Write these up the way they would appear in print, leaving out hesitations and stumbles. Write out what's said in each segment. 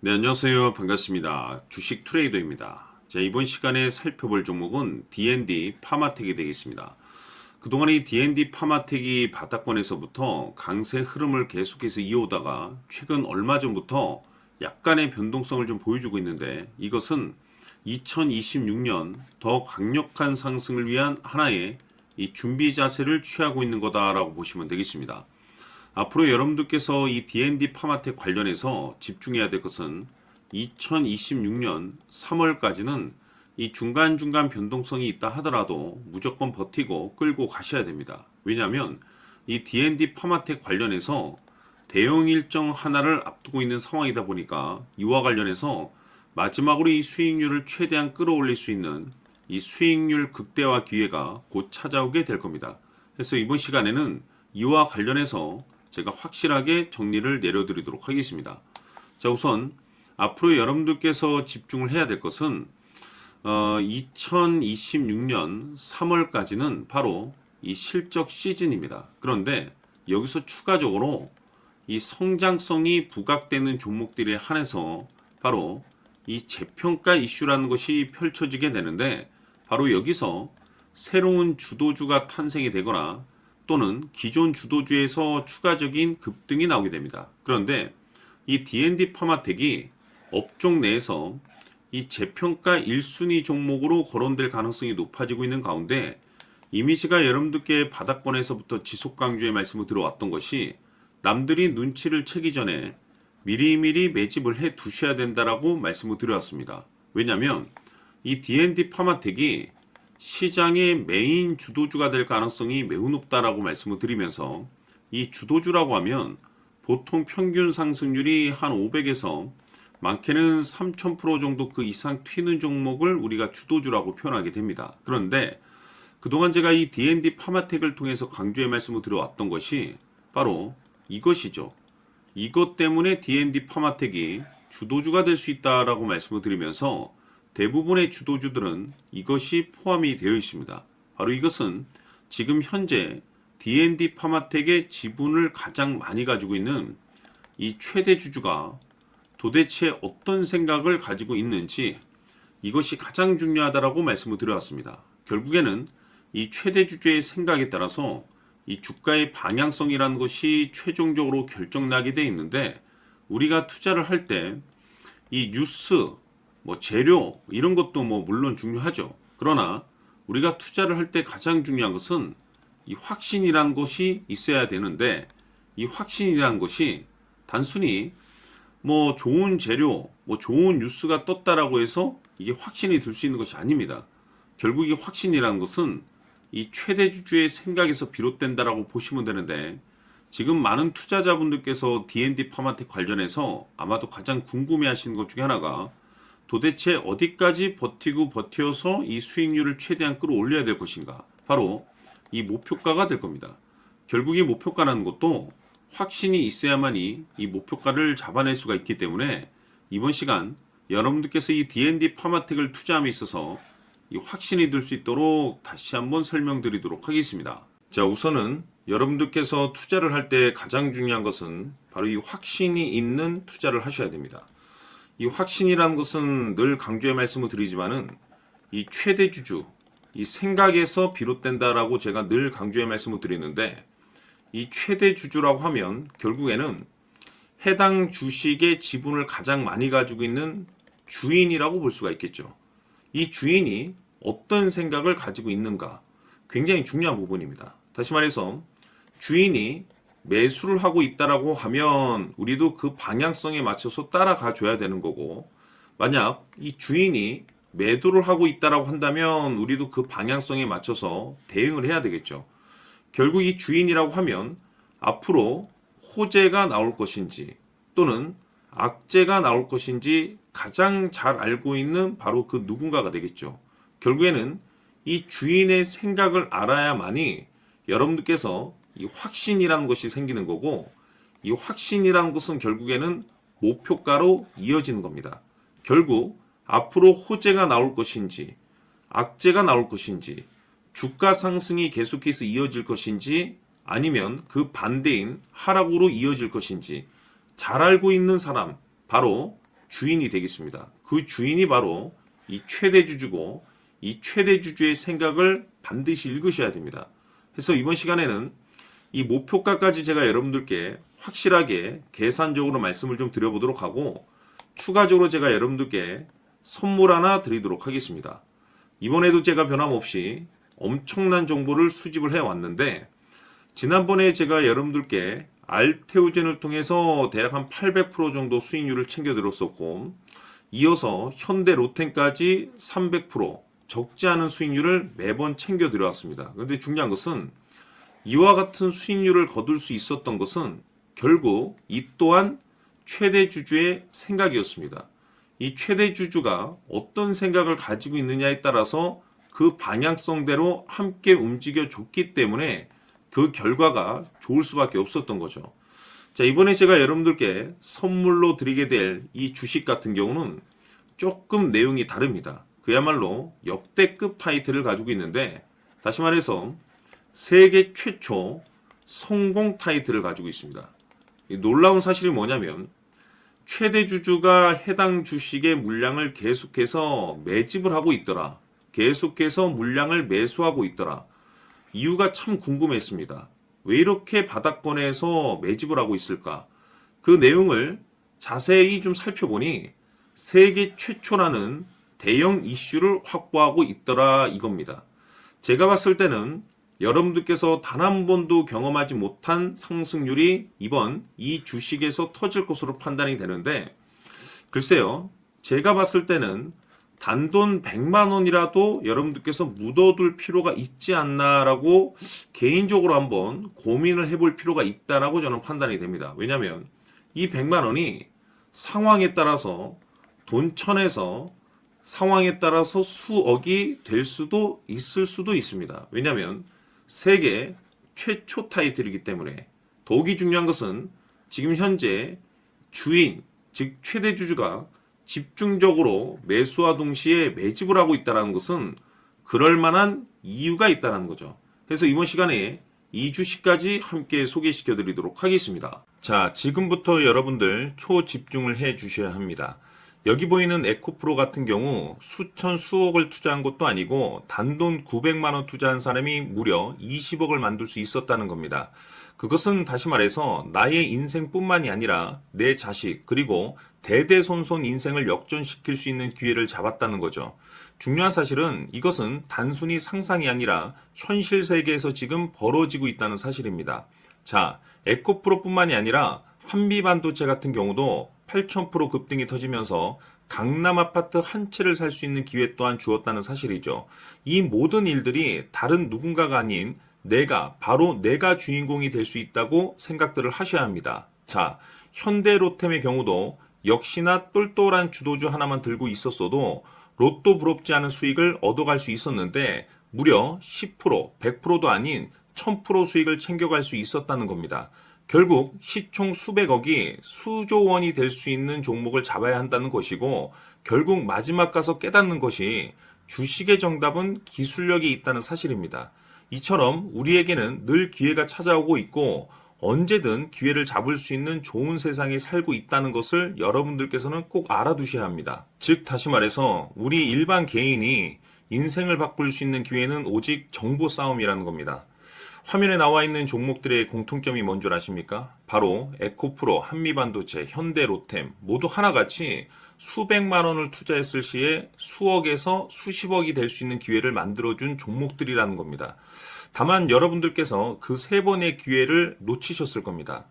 네, 안녕하세요. 반갑습니다. 주식 트레이더입니다. 자, 이번 시간에 살펴볼 종목은 D&D 파마텍이 되겠습니다. 그동안 이 D&D 파마텍이 바닥권에서부터 강세 흐름을 계속해서 이어오다가 최근 얼마 전부터 약간의 변동성을 좀 보여주고 있는데, 이것은 2026년 더 강력한 상승을 위한 하나의 이 준비 자세를 취하고 있는 거다라고 보시면 되겠습니다. 앞으로 여러분들께서 이 D&D 파마텍 관련해서 집중해야 될 것은 2026년 3월까지는 이 중간중간 변동성이 있다 하더라도 무조건 버티고 끌고 가셔야 됩니다. 왜냐하면 이 D&D 파마텍 관련해서 대형 일정 하나를 앞두고 있는 상황이다 보니까 이와 관련해서 마지막으로 이 수익률을 최대한 끌어올릴 수 있는 이 수익률 극대화 기회가 곧 찾아오게 될 겁니다. 그래서 이번 시간에는 이와 관련해서 제가 확실하게 정리를 내려드리도록 하겠습니다. 자, 우선 앞으로 여러분들께서 집중을 해야 될 것은 2026년 3월까지는 바로 이 실적 시즌입니다. 그런데 여기서 추가적으로 이 성장성이 부각되는 종목들에 한해서 바로 이 재평가 이슈라는 것이 펼쳐지게 되는데, 바로 여기서 새로운 주도주가 탄생이 되거나 또는 기존 주도주에서 추가적인 급등이 나오게 됩니다. 그런데 이 D&D 파마텍이 업종 내에서 이 재평가 1순위 종목으로 거론될 가능성이 높아지고 있는 가운데, 이미지가 여러분들께 바닥권에서부터 지속 강조의 말씀을 들어왔던 것이 남들이 눈치를 채기 전에 미리미리 매집을 해 두셔야 된다라고 말씀을 드렸습니다. 왜냐하면 이 D&D 파마텍이 시장의 메인 주도주가 될 가능성이 매우 높다라고 말씀을 드리면서, 이 주도주라고 하면 보통 평균 상승률이 한 500에서 많게는 3000% 정도 그 이상 튀는 종목을 우리가 주도주라고 표현하게 됩니다. 그런데 그동안 제가 이 D&D 파마텍을 통해서 강조의 말씀을 드려왔던 것이 바로 이것이죠. 이것 때문에 D&D 파마텍이 주도주가 될 수 있다라고 말씀을 드리면서 대부분의 주도주들은 이것이 포함이 되어 있습니다. 바로 이것은 지금 현재 D&D 파마텍의 지분을 가장 많이 가지고 있는 이 최대 주주가 도대체 어떤 생각을 가지고 있는지, 이것이 가장 중요하다라고 말씀을 드려왔습니다. 결국에는 이 최대 주주의 생각에 따라서 이 주가의 방향성이라는 것이 최종적으로 결정나게 돼 있는데, 우리가 투자를 할 때 이 뉴스, 재료 이런 것도 물론 중요하죠. 그러나 우리가 투자를 할 때 가장 중요한 것은 이 확신이라는 것이 있어야 되는데, 이 확신이라는 것이 단순히 좋은 재료, 좋은 뉴스가 떴다라고 해서 이게 확신이 들 수 있는 것이 아닙니다. 결국 이 확신이라는 것은 이 최대 주주의 생각에서 비롯된다라고 보시면 되는데, 지금 많은 투자자분들께서 D&D 파마텍 관련해서 아마도 가장 궁금해하시는 것 중에 하나가 도대체 어디까지 버티고 버텨서 이 수익률을 최대한 끌어올려야 될 것인가, 바로 이 목표가가 될 겁니다. 결국 이 목표가라는 것도 확신이 있어야만이 이 목표가를 잡아낼 수가 있기 때문에 이번 시간 여러분들께서 이 D&D 파마텍을 투자함에 있어서 이 확신이 들 수 있도록 다시 한번 설명드리도록 하겠습니다. 자, 우선은 여러분들께서 투자를 할 때 가장 중요한 것은 바로 이 확신이 있는 투자를 하셔야 됩니다. 이 확신이라는 것은 늘 강조의 말씀을 드리지만은 이 최대 주주, 이 생각에서 비롯된다라고 제가 늘 강조의 말씀을 드리는데, 이 최대 주주라고 하면 결국에는 해당 주식의 지분을 가장 많이 가지고 있는 주인이라고 볼 수가 있겠죠. 이 주인이 어떤 생각을 가지고 있는가, 굉장히 중요한 부분입니다. 다시 말해서 주인이 매수를 하고 있다라고 하면 우리도 그 방향성에 맞춰서 따라가 줘야 되는 거고, 만약 이 주인이 매도를 하고 있다라고 한다면 우리도 그 방향성에 맞춰서 대응을 해야 되겠죠. 결국 이 주인이라고 하면 앞으로 호재가 나올 것인지 또는 악재가 나올 것인지 가장 잘 알고 있는 바로 그 누군가가 되겠죠. 결국에는 이 주인의 생각을 알아야만이 여러분들께서 이 확신이라는 것이 생기는 거고, 이 확신이라는 것은 결국에는 목표가로 이어지는 겁니다. 결국 앞으로 호재가 나올 것인지 악재가 나올 것인지, 주가 상승이 계속해서 이어질 것인지 아니면 그 반대인 하락으로 이어질 것인지 잘 알고 있는 사람, 바로 주인이 되겠습니다. 그 주인이 바로 이 최대주주고 이 최대주주의 생각을 반드시 읽으셔야 됩니다. 그래서 이번 시간에는 이 목표가까지 제가 여러분들께 확실하게 계산적으로 말씀을 좀 드려보도록 하고 추가적으로 제가 여러분들께 선물 하나 드리도록 하겠습니다. 이번에도 제가 변함없이 엄청난 정보를 수집을 해왔는데 지난번에 제가 여러분들께 알테오젠을 통해서 대략 한 800% 정도 수익률을 챙겨드렸었고 이어서 현대 로템까지 300% 적지 않은 수익률을 매번 챙겨드려왔습니다. 그런데 중요한 것은 이와 같은 수익률을 거둘 수 있었던 것은 결국 이 또한 최대주주의 생각이었습니다. 이 최대주주가 어떤 생각을 가지고 있느냐에 따라서 그 방향성대로 함께 움직여 줬기 때문에 그 결과가 좋을 수밖에 없었던 거죠. 자, 이번에 제가 여러분들께 선물로 드리게 될 이 주식 같은 경우는 조금 내용이 다릅니다. 그야말로 역대급 타이틀을 가지고 있는데 다시 말해서 세계 최초 성공 타이틀을 가지고 있습니다. 이 놀라운 사실이 뭐냐면 최대주주가 해당 주식의 물량을 계속해서 매집을 하고 있더라. 계속해서 물량을 매수하고 있더라. 이유가 참 궁금했습니다. 왜 이렇게 바닥권에서 매집을 하고 있을까? 그 내용을 자세히 좀 살펴보니 세계 최초라는 대형 이슈를 확보하고 있더라 이겁니다. 제가 봤을 때는 여러분들께서 단 한 번도 경험하지 못한 상승률이 이번 이 주식에서 터질 것으로 판단이 되는데 글쎄요. 제가 봤을 때는 단돈 100만 원이라도 여러분들께서 묻어둘 필요가 있지 않나라고 개인적으로 한번 고민을 해볼 필요가 있다라고 저는 판단이 됩니다. 왜냐하면 이 100만 원이 상황에 따라서 돈천에서 상황에 따라서 수억이 될 수도 있을 수도 있습니다. 왜냐하면 세계 최초 타이틀이기 때문에 더욱이 중요한 것은 지금 현재 주인, 즉 최대주주가 집중적으로 매수와 동시에 매집을 하고 있다는 것은 그럴 만한 이유가 있다는 거죠. 그래서 이번 시간에 이 주식까지 함께 소개시켜 드리도록 하겠습니다. 자, 지금부터 여러분들 초집중을 해 주셔야 합니다. 여기 보이는 에코프로 같은 경우 수천 수억을 투자한 것도 아니고 단돈 900만 원 투자한 사람이 무려 20억을 만들 수 있었다는 겁니다. 그것은 다시 말해서 나의 인생뿐만이 아니라 내 자식 그리고 대대손손 인생을 역전시킬 수 있는 기회를 잡았다는 거죠. 중요한 사실은 이것은 단순히 상상이 아니라 현실 세계에서 지금 벌어지고 있다는 사실입니다. 자, 에코프로뿐만이 아니라 한미반도체 같은 경우도 8,000% 급등이 터지면서 강남 아파트 한 채를 살 수 있는 기회 또한 주었다는 사실이죠. 이 모든 일들이 다른 누군가가 아닌 바로 내가 주인공이 될 수 있다고 생각들을 하셔야 합니다. 자, 현대로템의 경우도 역시나 똘똘한 주도주 하나만 들고 있었어도 로또 부럽지 않은 수익을 얻어갈 수 있었는데 무려 10%, 100%도 아닌 1000% 수익을 챙겨갈 수 있었다는 겁니다. 결국 시총 수백억이 수조 원이 될 수 있는 종목을 잡아야 한다는 것이고 결국 마지막 가서 깨닫는 것이 주식의 정답은 기술력이 있다는 사실입니다. 이처럼 우리에게는 늘 기회가 찾아오고 있고 언제든 기회를 잡을 수 있는 좋은 세상에 살고 있다는 것을 여러분들께서는 꼭 알아두셔야 합니다. 즉 다시 말해서 우리 일반 개인이 인생을 바꿀 수 있는 기회는 오직 정보 싸움이라는 겁니다. 화면에 나와 있는 종목들의 공통점이 뭔 줄 아십니까? 바로 에코프로, 한미반도체, 현대로템 모두 하나같이 수백만 원을 투자했을 시에 수억에서 수십억이 될 수 있는 기회를 만들어준 종목들이라는 겁니다. 다만 여러분들께서 그 세 번의 기회를 놓치셨을 겁니다.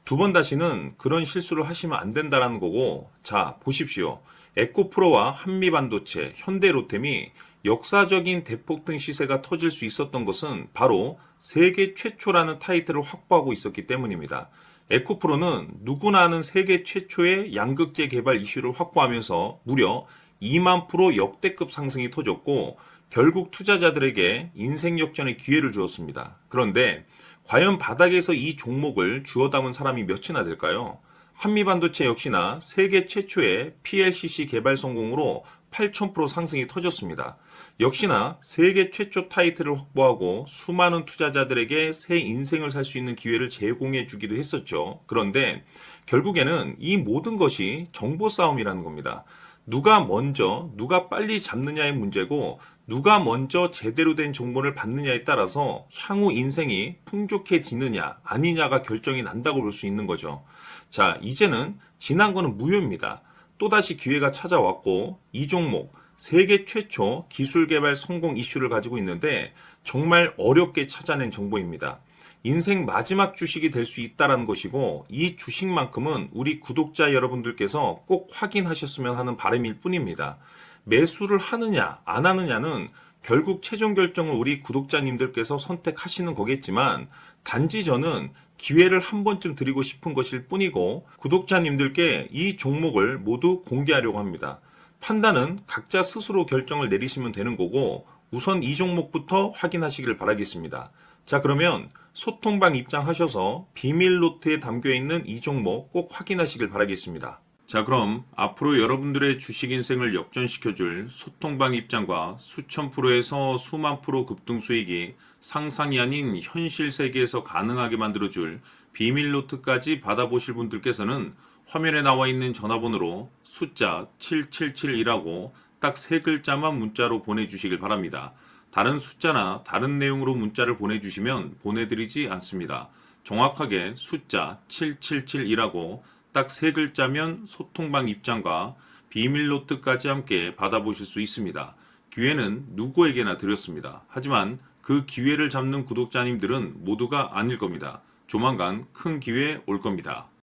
두 번 다시는 그런 실수를 하시면 안 된다는 거고 자 보십시오. 에코프로와 한미반도체, 현대로템이 역사적인 대폭등 시세가 터질 수 있었던 것은 바로 세계 최초라는 타이틀을 확보하고 있었기 때문입니다. 에코프로는 누구나 아는 세계 최초의 양극재 개발 이슈를 확보하면서 무려 2만 프로 역대급 상승이 터졌고 결국 투자자들에게 인생 역전의 기회를 주었습니다. 그런데 과연 바닥에서 이 종목을 주워 담은 사람이 몇이나 될까요? 한미반도체 역시나 세계 최초의 PLCC 개발 성공으로 8,000% 상승이 터졌습니다. 역시나 세계 최초 타이틀을 확보하고 수많은 투자자들에게 새 인생을 살 수 있는 기회를 제공해 주기도 했었죠. 그런데 결국에는 이 모든 것이 정보 싸움이라는 겁니다. 누가 먼저, 누가 빨리 잡느냐의 문제고, 누가 먼저 제대로 된 정보를 받느냐에 따라서 향후 인생이 풍족해지느냐, 아니냐가 결정이 난다고 볼 수 있는 거죠. 자, 이제는 지난 거는 무효입니다. 또다시 기회가 찾아왔고, 이 종목, 세계 최초 기술 개발 성공 이슈를 가지고 있는데, 정말 어렵게 찾아낸 정보입니다. 인생 마지막 주식이 될 수 있다는 것이고, 이 주식만큼은 우리 구독자 여러분들께서 꼭 확인하셨으면 하는 바람일 뿐입니다. 매수를 하느냐 안 하느냐는 결국 최종 결정을 우리 구독자님들께서 선택하시는 거겠지만, 단지 저는 기회를 한 번쯤 드리고 싶은 것일 뿐이고, 구독자님들께 이 종목을 모두 공개하려고 합니다. 판단은 각자 스스로 결정을 내리시면 되는 거고, 우선 이 종목부터 확인하시길 바라겠습니다. 자, 그러면 소통방 입장하셔서 비밀 노트에 담겨 있는 이 종목 꼭 확인하시길 바라겠습니다. 자, 그럼 앞으로 여러분들의 주식 인생을 역전시켜줄 소통방 입장과 수천 프로에서 수만 프로 급등 수익이 상상이 아닌 현실 세계에서 가능하게 만들어줄 비밀 노트까지 받아보실 분들께서는 화면에 나와 있는 전화번호로 숫자 7771이라고 딱 3글자만 문자로 보내주시길 바랍니다. 다른 숫자나 다른 내용으로 문자를 보내주시면 보내드리지 않습니다. 정확하게 숫자 7771이라고 딱 3글자면 소통방 입장과 비밀 노트까지 함께 받아보실 수 있습니다. 기회는 누구에게나 드렸습니다. 하지만 그 기회를 잡는 구독자님들은 모두가 아닐 겁니다. 조만간 큰 기회 올 겁니다.